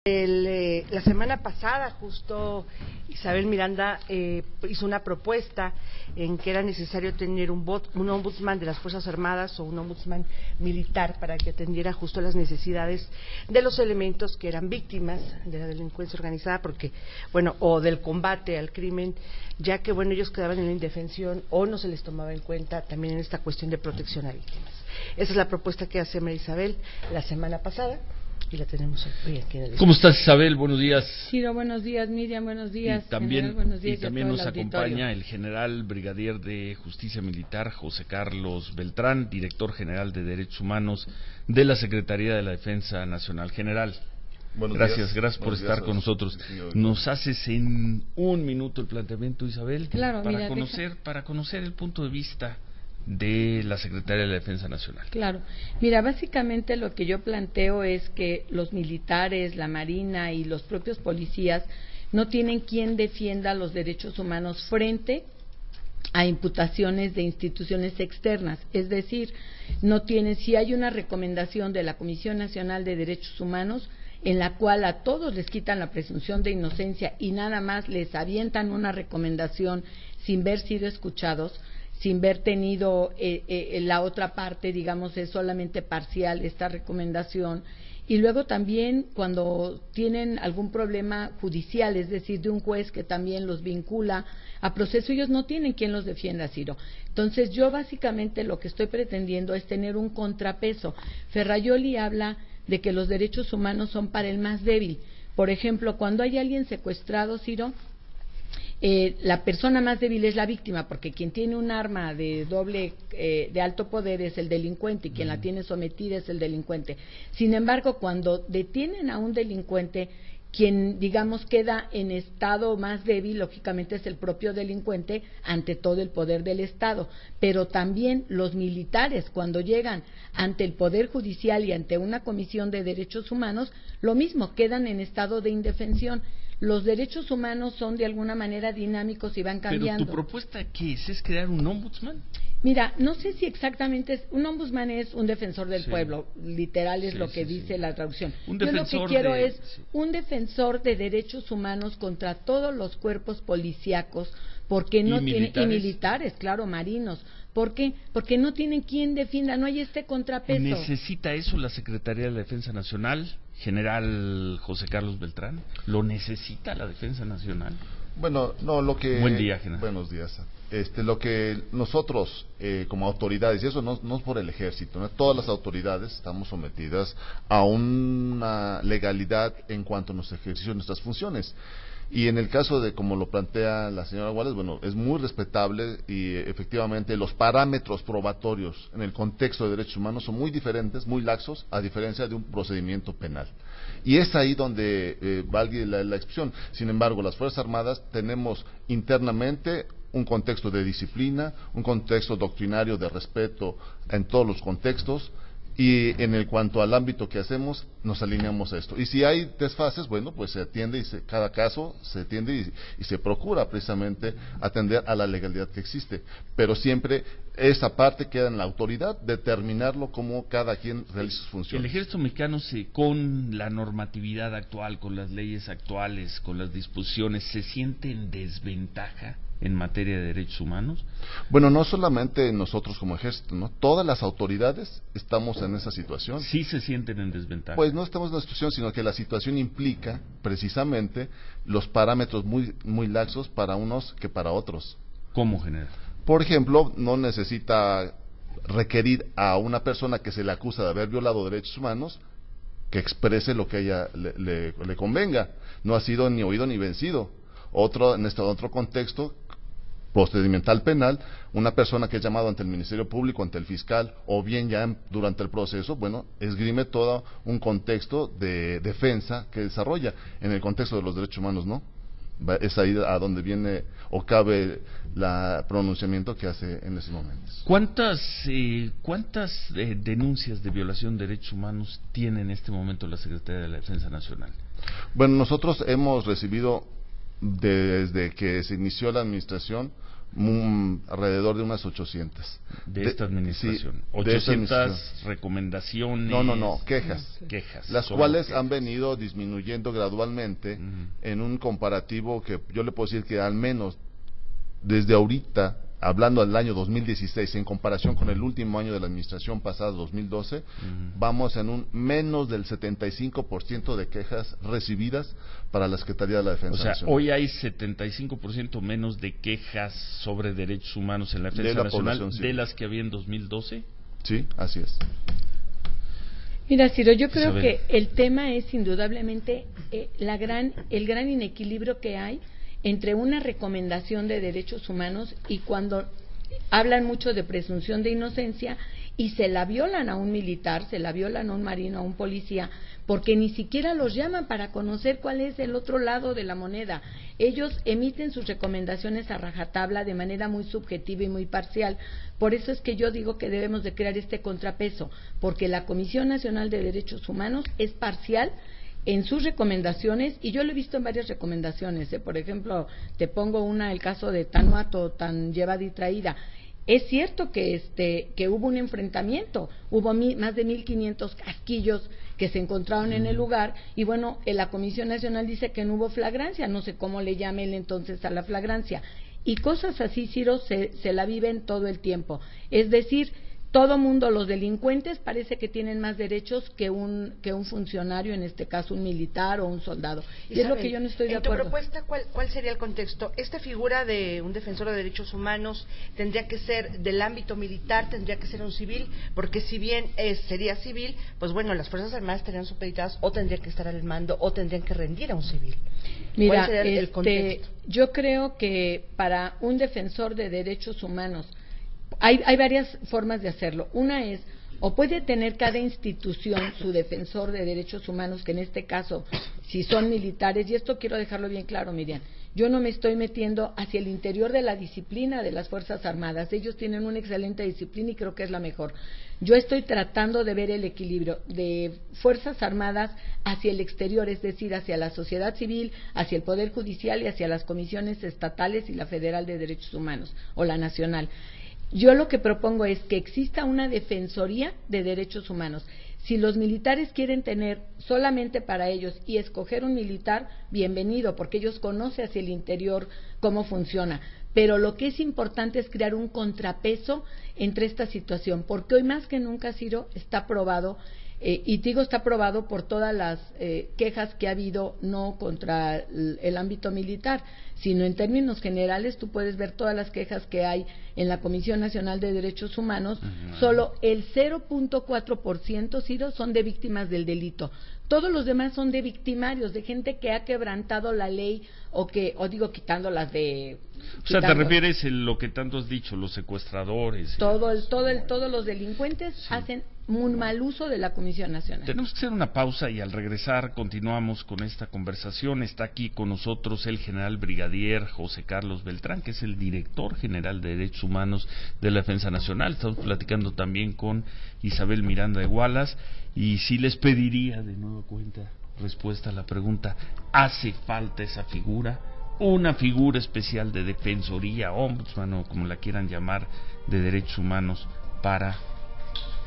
La semana pasada justo Isabel Miranda hizo una propuesta en que era necesario tener un ombudsman de las Fuerzas Armadas o un ombudsman militar para que atendiera justo las necesidades de los elementos que eran víctimas de la delincuencia organizada, porque o del combate al crimen, ya que ellos quedaban en la indefensión o no se les tomaba en cuenta también en esta cuestión de protección a víctimas. Esa es la propuesta que hace María Isabel la semana pasada. Y la tenemos hoy aquí en el... ¿Cómo estás, Isabel? Buenos días. Ciro, buenos días. Miriam, buenos días. Y también, general, buenos días, y también nos acompaña auditorio. el general brigadier de Justicia Militar, José Carlos Beltrán, director general de Derechos Humanos de la Secretaría de la Defensa Nacional. General, gracias por estar con nosotros. ¿Nos haces en un minuto el planteamiento, Isabel? Claro, para conocer el punto de vista de la Secretaría de la Defensa Nacional. Claro. Mira, básicamente lo que yo planteo es que los militares, la Marina y los propios policías no tienen quien defienda los derechos humanos frente a imputaciones de instituciones externas. Es decir, no tienen, si hay una recomendación de la Comisión Nacional de Derechos Humanos en la cual a todos les quitan la presunción de inocencia y nada más les avientan una recomendación sin haber sido escuchados, sin haber tenido la otra parte, digamos, es solamente parcial esta recomendación. Y luego también cuando tienen algún problema judicial, es decir, de un juez que también los vincula a proceso, ellos no tienen quien los defienda, Ciro. Entonces yo básicamente lo que estoy pretendiendo es tener un contrapeso. Ferrajoli habla de que los derechos humanos son para el más débil. Por ejemplo, cuando hay alguien secuestrado, Ciro, la persona más débil es la víctima, porque quien tiene un arma de alto poder es el delincuente y quien la tiene sometida es el delincuente. Sin embargo, cuando detienen a un delincuente, quien, digamos, queda en estado más débil, lógicamente es el propio delincuente ante todo el poder del Estado. Pero también los militares, cuando llegan ante el Poder Judicial y ante una Comisión de Derechos Humanos, lo mismo, quedan en estado de indefensión. Los derechos humanos son de alguna manera dinámicos y van cambiando. ¿Pero tu propuesta qué es? ¿Es crear un ombudsman? Mira, no sé si exactamente un ombudsman es un defensor del pueblo, literal es lo que dice la traducción. Yo lo que quiero es un defensor de derechos humanos contra todos los cuerpos policíacos, porque no tienen, y militares, claro, marinos. ¿Por qué? Porque no tienen quien defienda, no hay este contrapeso. ¿Necesita eso la Secretaría de la Defensa Nacional, general José Carlos Beltrán? ¿Lo necesita la Defensa Nacional? Bueno, no, lo que... Buen día, general. Buenos días. Lo que nosotros, como autoridades, y eso no es por el ejército, ¿no? Todas las autoridades estamos sometidas a una legalidad en cuanto a nuestro ejercicio de nuestras funciones. Y en el caso de, como lo plantea la señora Wallace, es muy respetable y efectivamente los parámetros probatorios en el contexto de derechos humanos son muy diferentes, muy laxos, a diferencia de un procedimiento penal. Y es ahí donde valga la expresión. Sin embargo, las Fuerzas Armadas tenemos internamente un contexto de disciplina, un contexto doctrinario de respeto en todos los contextos, y en cuanto al ámbito que hacemos, nos alineamos a esto. Y si hay desfases, pues se atiende y cada caso se atiende y se procura precisamente atender a la legalidad que existe. Pero siempre esa parte queda en la autoridad, determinarlo como cada quien realiza sus funciones. ¿El ejército mexicano, con la normatividad actual, con las leyes actuales, con las disposiciones, se siente en desventaja en materia de derechos humanos? Bueno, no solamente nosotros como ejército, ¿no? Todas las autoridades estamos en esa situación. ¿Sí se sienten en desventaja? Pues no estamos en una situación, sino que la situación implica precisamente los parámetros muy laxos para unos que para otros. ¿Cómo, general? Por ejemplo, no necesita requerir a una persona que se le acusa de haber violado derechos humanos que exprese lo que a ella le convenga. No ha sido ni oído ni vencido. En este otro contexto procedimental penal, una persona que es llamada ante el Ministerio Público, ante el fiscal, o bien ya durante el proceso, esgrime todo un contexto de defensa que desarrolla. En el contexto de los derechos humanos, ¿no? Es ahí a donde viene o cabe el pronunciamiento que hace en esos momentos. ¿Cuántas denuncias de violación de derechos humanos tiene en este momento la Secretaría de la Defensa Nacional? Bueno, nosotros hemos recibido desde que se inició la administración alrededor de unas 800. De esta administración. Sí, 800 recomendaciones. No, quejas. Quejas. Las cuales han venido disminuyendo gradualmente en un comparativo que yo le puedo decir que al menos desde ahorita, hablando del año 2016, en comparación con el último año de la administración pasada, 2012, vamos en un menos del 75% de quejas recibidas para la Secretaría de la Defensa Nacional. Hoy hay 75% menos de quejas sobre derechos humanos en la Defensa Nacional de las que había en 2012. Sí, así es. Mira, Ciro, yo creo que el tema es indudablemente el gran inequilibrio que hay entre una recomendación de derechos humanos y cuando hablan mucho de presunción de inocencia y se la violan a un militar, se la violan a un marino, a un policía, porque ni siquiera los llaman para conocer cuál es el otro lado de la moneda. Ellos emiten sus recomendaciones a rajatabla de manera muy subjetiva y muy parcial. Por eso es que yo digo que debemos de crear este contrapeso, porque la Comisión Nacional de Derechos Humanos es parcial en sus recomendaciones, y yo lo he visto en varias recomendaciones, por ejemplo, te pongo el caso de Tanuato, tan llevada y traída. Es cierto que hubo un enfrentamiento, hubo más de 1,500 casquillos que se encontraron en el lugar, y bueno, la Comisión Nacional dice que no hubo flagrancia, no sé cómo le llame él entonces a la flagrancia, y cosas así, Ciro, se la viven todo el tiempo, es decir, todo mundo, los delincuentes, parece que tienen más derechos que un funcionario, en este caso un militar o un soldado. Y es lo que yo no estoy de acuerdo. En tu propuesta, ¿cuál sería el contexto? ¿Esta figura de un defensor de derechos humanos tendría que ser del ámbito militar, tendría que ser un civil? Porque si bien sería civil, pues bueno, las Fuerzas Armadas estarían supeditadas o tendrían que estar al mando o tendrían que rendir a un civil. Mira, ¿Cuál sería el contexto? Yo creo que para un defensor de derechos humanos hay varias formas de hacerlo. Una es, o puede tener cada institución su defensor de derechos humanos, que en este caso, si son militares, y esto quiero dejarlo bien claro, Miriam, yo no me estoy metiendo hacia el interior de la disciplina de las Fuerzas Armadas, ellos tienen una excelente disciplina y creo que es la mejor. Yo estoy tratando de ver el equilibrio de Fuerzas Armadas hacia el exterior, es decir, hacia la sociedad civil, hacia el Poder Judicial y hacia las comisiones estatales y la Federal de Derechos Humanos, o la nacional. Yo lo que propongo es que exista una defensoría de derechos humanos. Si los militares quieren tener solamente para ellos y escoger un militar, bienvenido, porque ellos conocen hacia el interior cómo funciona. Pero lo que es importante es crear un contrapeso entre esta situación, porque hoy más que nunca, Ciro, está probado, y digo está probado por todas las quejas que ha habido, no contra el ámbito militar, sino en términos generales. Tú puedes ver todas las quejas que hay en la Comisión Nacional de Derechos Humanos. Solo el 0.4%, Ciro, son de víctimas del delito. Todos los demás son de victimarios, de gente que ha quebrantado la ley o quitándolas de... O sea, ¿te refieres a lo que tanto has dicho, los secuestradores? Todos los delincuentes hacen un mal uso de la Comisión Nacional. Tenemos que hacer una pausa y al regresar continuamos con esta conversación. Está aquí con nosotros el general brigadier José Carlos Beltrán, que es el director general de Derechos Humanos de la Defensa Nacional. Estamos platicando también con Isabel Miranda de Gualas, y sí les pediría de nueva cuenta respuesta a la pregunta: ¿hace falta esa figura? Una figura especial de defensoría, ombudsman o como la quieran llamar, de derechos humanos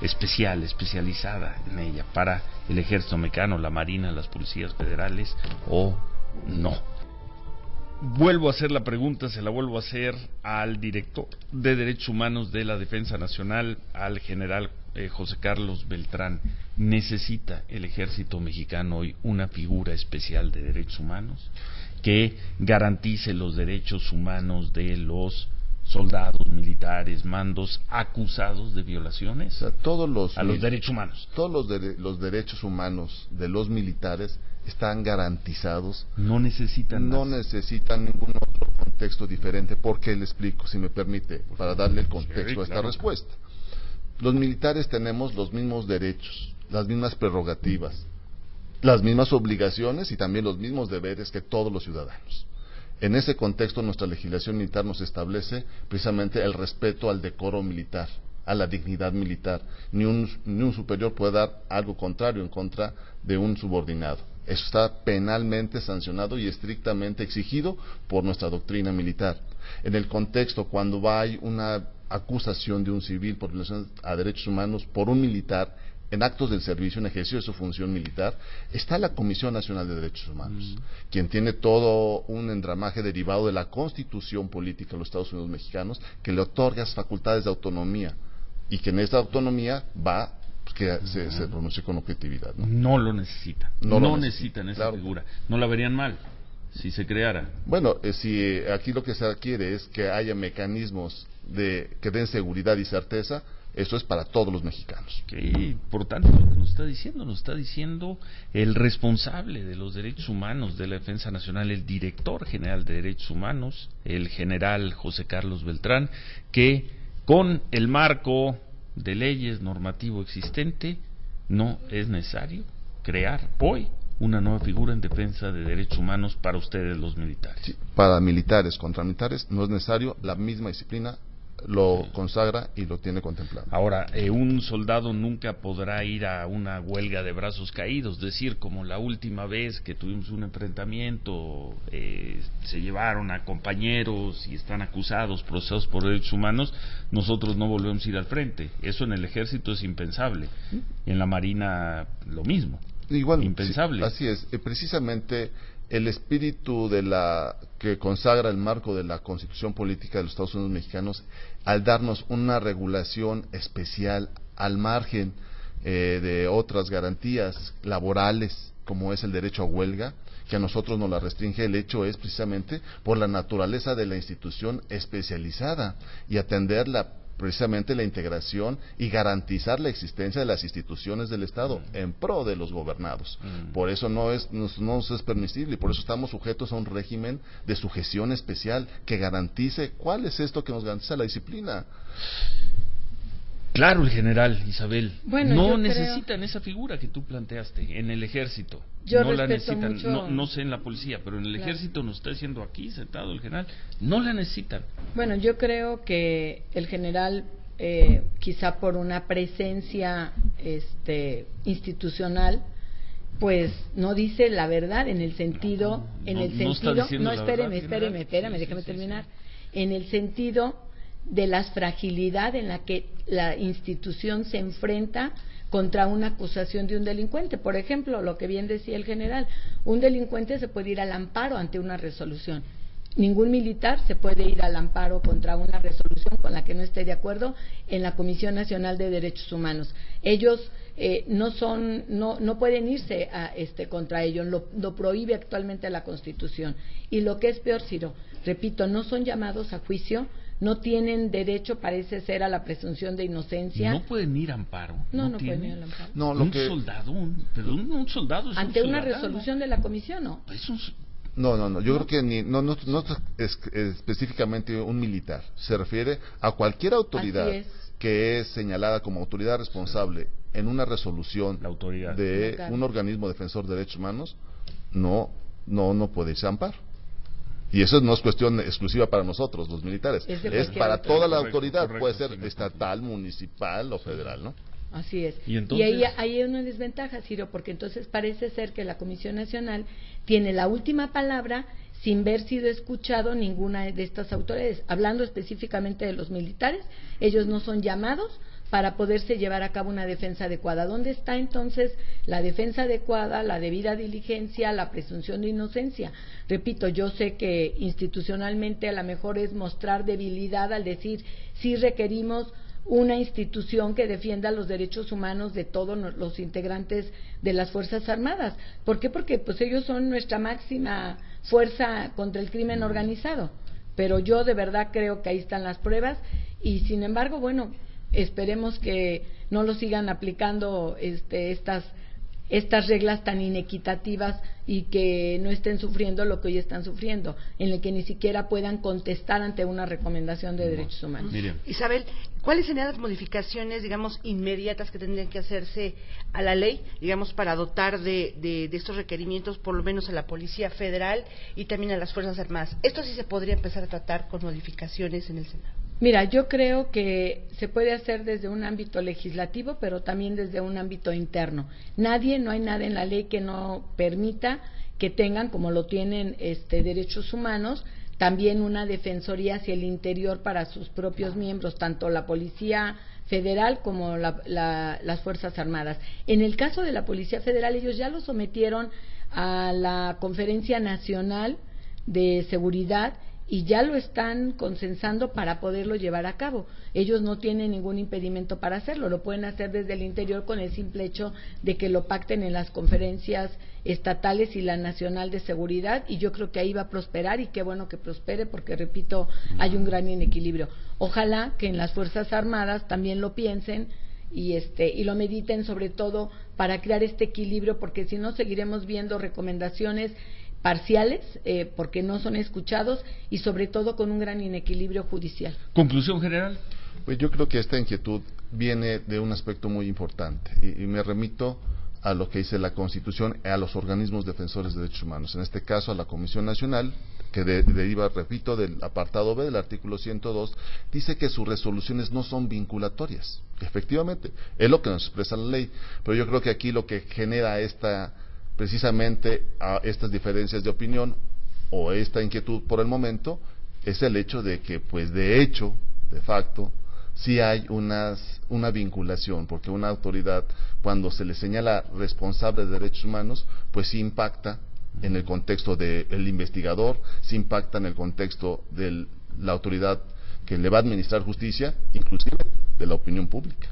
especializada en ella, para el Ejército Mexicano, la Marina, las policías federales, o no. Vuelvo a hacer la pregunta, se la vuelvo a hacer al director de Derechos Humanos de la Defensa Nacional, al general José Carlos Beltrán. ¿Necesita el Ejército Mexicano hoy una figura especial de derechos humanos que garantice los derechos humanos de los soldados, militares, mandos acusados de violaciones? O sea, los derechos humanos. Todos los derechos humanos de los militares están garantizados. No necesitan ningún otro contexto diferente. ¿Por qué? Le explico, si me permite, para darle el contexto a esta respuesta. Los militares tenemos los mismos derechos, las mismas prerrogativas, las mismas obligaciones y también los mismos deberes que todos los ciudadanos. En ese contexto, nuestra legislación militar nos establece precisamente el respeto al decoro militar, a la dignidad militar. Ni un superior puede dar algo contrario en contra de un subordinado. Eso está penalmente sancionado y estrictamente exigido por nuestra doctrina militar. En el contexto, cuando hay una acusación de un civil por violación a derechos humanos por un militar en actos del servicio, en ejercicio de su función militar, está la Comisión Nacional de Derechos Humanos, quien tiene todo un enramaje derivado de la Constitución Política de los Estados Unidos Mexicanos, que le otorga facultades de autonomía, y que en esta autonomía va que se pronuncie con objetividad. No lo necesitan. No necesitan esa claro. figura. No la verían mal si se creara. Bueno, si aquí lo que se requiere es que haya mecanismos que den seguridad y certeza, eso es para todos los mexicanos. Okay. Por tanto, lo que nos está diciendo el responsable de los derechos humanos de la Defensa Nacional, el director general de Derechos Humanos, el general José Carlos Beltrán, que con el marco de leyes normativo existente no es necesario crear hoy una nueva figura en defensa de derechos humanos para ustedes los militares. Sí, para militares, contra militares, no es necesario, la misma disciplina lo consagra y lo tiene contemplado. Ahora, un soldado nunca podrá ir a una huelga de brazos caídos, decir, como la última vez que tuvimos un enfrentamiento, se llevaron a compañeros y están acusados, procesados por derechos humanos, nosotros no volvemos a ir al frente. Eso en el ejército es impensable, en la marina lo mismo. Igual, impensable. Sí, así es, precisamente el espíritu que consagra el marco de la Constitución Política de los Estados Unidos Mexicanos, al darnos una regulación especial al margen de otras garantías laborales, como es el derecho a huelga, que a nosotros nos la restringe, el hecho es precisamente por la naturaleza de la institución especializada y atender precisamente la integración y garantizar la existencia de las instituciones del Estado en pro de los gobernados. Por eso no es permisible, y por eso estamos sujetos a un régimen de sujeción especial que garantice. ¿Cuál es esto que nos garantiza la disciplina? Claro, el general Isabel, bueno, no necesitan esa figura que tú planteaste en el ejército. No la necesitan, mucho... no sé en la policía, pero en el ejército nos está diciendo aquí sentado el general, no la necesitan. Bueno, yo creo que el general, quizá por una presencia institucional, pues no dice la verdad en el sentido, espéreme, déjame terminar. En el sentido de la fragilidad en la que la institución se enfrenta contra una acusación de un delincuente. Por ejemplo, lo que bien decía el general, un delincuente se puede ir al amparo ante una resolución. Ningún militar se puede ir al amparo contra una resolución con la que no esté de acuerdo en la Comisión Nacional de Derechos Humanos. Ellos no pueden irse contra ellos, lo prohíbe actualmente la Constitución. Y lo que es peor, Ciro, repito, no son llamados a juicio, no tienen derecho, parece ser, a la presunción de inocencia. No pueden ir a amparo. No pueden ir al amparo. No, un soldado es ante un una ciudadano. Resolución de la comisión, ¿no? No, yo creo que no es específicamente un militar. Se refiere a cualquier autoridad que es señalada como autoridad responsable en una resolución de un organismo defensor de derechos humanos, no puede irse a amparo. Y eso no es cuestión exclusiva para nosotros, los militares. Es para toda la autoridad, puede ser estatal, municipal o federal, ¿no? Así es. Y ahí hay una desventaja, Ciro, porque entonces parece ser que la Comisión Nacional tiene la última palabra sin haber sido escuchado ninguna de estas autoridades. Hablando específicamente de los militares, ellos no son llamados para poderse llevar a cabo una defensa adecuada. ¿Dónde está entonces la defensa adecuada, la debida diligencia, la presunción de inocencia? Repito, yo sé que institucionalmente a lo mejor es mostrar debilidad al decir sí requerimos una institución que defienda los derechos humanos de todos los integrantes de las Fuerzas Armadas. ¿Por qué? Porque pues ellos son nuestra máxima fuerza contra el crimen organizado. Pero yo de verdad creo que ahí están las pruebas y sin embargo, bueno, esperemos que no lo sigan aplicando estas reglas tan inequitativas y que no estén sufriendo lo que hoy están sufriendo, en el que ni siquiera puedan contestar ante una recomendación de derechos humanos. Isabel, ¿cuáles serían las modificaciones, digamos, inmediatas que tendrían que hacerse a la ley, digamos, para dotar de estos requerimientos, por lo menos a la Policía Federal y también a las Fuerzas Armadas? Esto sí se podría empezar a tratar con modificaciones en el Senado. Mira, yo creo que se puede hacer desde un ámbito legislativo, pero también desde un ámbito interno. No hay nada en la ley que no permita que tengan, como lo tienen derechos humanos, también una defensoría hacia el interior para sus propios miembros, tanto la Policía Federal como las Fuerzas Armadas. En el caso de la Policía Federal, ellos ya lo sometieron a la Conferencia Nacional de Seguridad y ya lo están consensando para poderlo llevar a cabo. Ellos no tienen ningún impedimento para hacerlo, lo pueden hacer desde el interior con el simple hecho de que lo pacten en las conferencias estatales y la Nacional de Seguridad, y yo creo que ahí va a prosperar, y qué bueno que prospere, porque repito, hay un gran inequilibrio. Ojalá que en las Fuerzas Armadas también lo piensen y lo mediten, sobre todo para crear este equilibrio, porque si no seguiremos viendo recomendaciones parciales, porque no son escuchados, y sobre todo con un gran inequilibrio judicial. Conclusión general. Pues yo creo que esta inquietud viene de un aspecto muy importante, y me remito a lo que dice la Constitución, a los organismos defensores de derechos humanos, en este caso a la Comisión Nacional, que deriva, repito, del apartado B del artículo 102, dice que sus resoluciones no son vinculatorias. Efectivamente, es lo que nos expresa la ley, pero yo creo que aquí lo que genera precisamente a estas diferencias de opinión o esta inquietud por el momento es el hecho de que, pues de facto, sí hay una vinculación, porque una autoridad, cuando se le señala responsable de derechos humanos, pues sí impacta en el contexto del investigador, sí impacta en el contexto de la autoridad que le va a administrar justicia, inclusive de la opinión pública.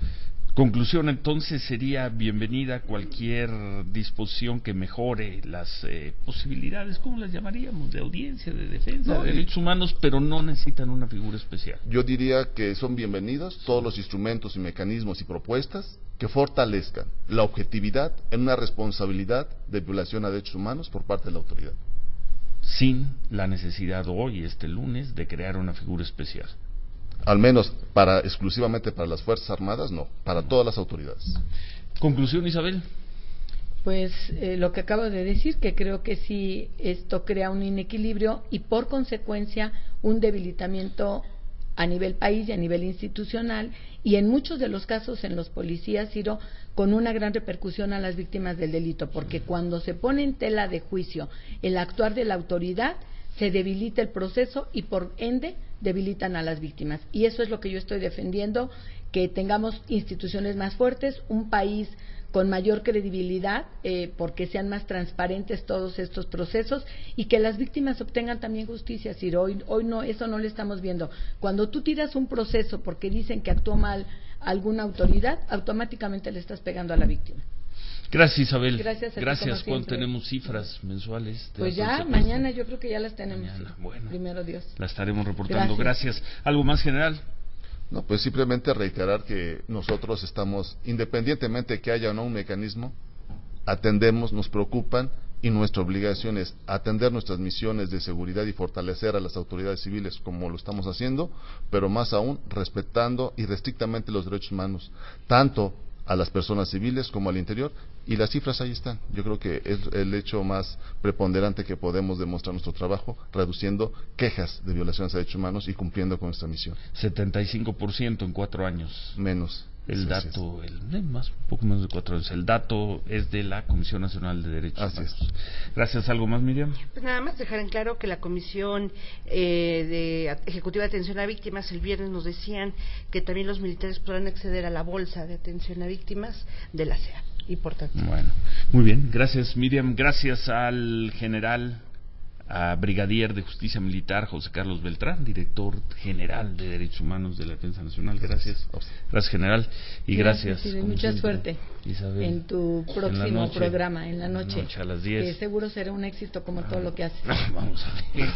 Conclusión, entonces, sería bienvenida cualquier disposición que mejore las posibilidades, ¿cómo las llamaríamos?, de audiencia, de defensa de derechos humanos, pero no necesitan una figura especial. Yo diría que son bienvenidos todos los instrumentos y mecanismos y propuestas que fortalezcan la objetividad en una responsabilidad de violación a derechos humanos por parte de la autoridad. Sin la necesidad hoy, este lunes, de crear una figura especial. Al menos exclusivamente para las Fuerzas Armadas, no, para todas las autoridades. Conclusión, Isabel. Pues lo que acabo de decir, que creo que sí, esto crea un inequilibrio y por consecuencia un debilitamiento a nivel país y a nivel institucional, y en muchos de los casos en los policías, Ciro, con una gran repercusión a las víctimas del delito, porque cuando se pone en tela de juicio el actuar de la autoridad, se debilita el proceso y por ende debilitan a las víctimas. Y eso es lo que yo estoy defendiendo, que tengamos instituciones más fuertes, un país con mayor credibilidad, porque sean más transparentes todos estos procesos y que las víctimas obtengan también justicia. Ciro, hoy no, eso no lo estamos viendo. Cuando tú tiras un proceso porque dicen que actuó mal alguna autoridad, automáticamente le estás pegando a la víctima. Gracias, Isabel. Gracias. ¿Cuándo tenemos cifras mensuales? Pues ya, mañana yo creo que ya las tenemos. Mañana, bueno, primero Dios. La estaremos reportando. Gracias. ¿Algo más, general? No, pues simplemente reiterar que nosotros estamos, independientemente de que haya o no un mecanismo, atendemos, nos preocupan, y nuestra obligación es atender nuestras misiones de seguridad y fortalecer a las autoridades civiles como lo estamos haciendo, pero más aún respetando irrestrictamente los derechos humanos, tanto a las personas civiles como al interior, y las cifras ahí están. Yo creo que es el hecho más preponderante que podemos demostrar nuestro trabajo, reduciendo quejas de violaciones a derechos humanos y cumpliendo con nuestra misión. 75% en 4 años. Menos. El dato, un poco menos de 4 años. El dato es de la Comisión Nacional de Derechos Humanos. Gracias. ¿Algo más, Miriam? Pues nada más dejar en claro que la Comisión Ejecutiva de Atención a Víctimas el viernes nos decían que también los militares podrán acceder a la bolsa de atención a víctimas de la CEA. Importante. Bueno, muy bien. Gracias, Miriam. Gracias al general, a brigadier de Justicia Militar José Carlos Beltrán, director general de Derechos Humanos de la Defensa Nacional. Gracias, general, y gracias. Mucha suerte, Isabel, en tu próximo programa, en la noche, a las 10. Que seguro será un éxito como todo lo que haces. Vamos a ver.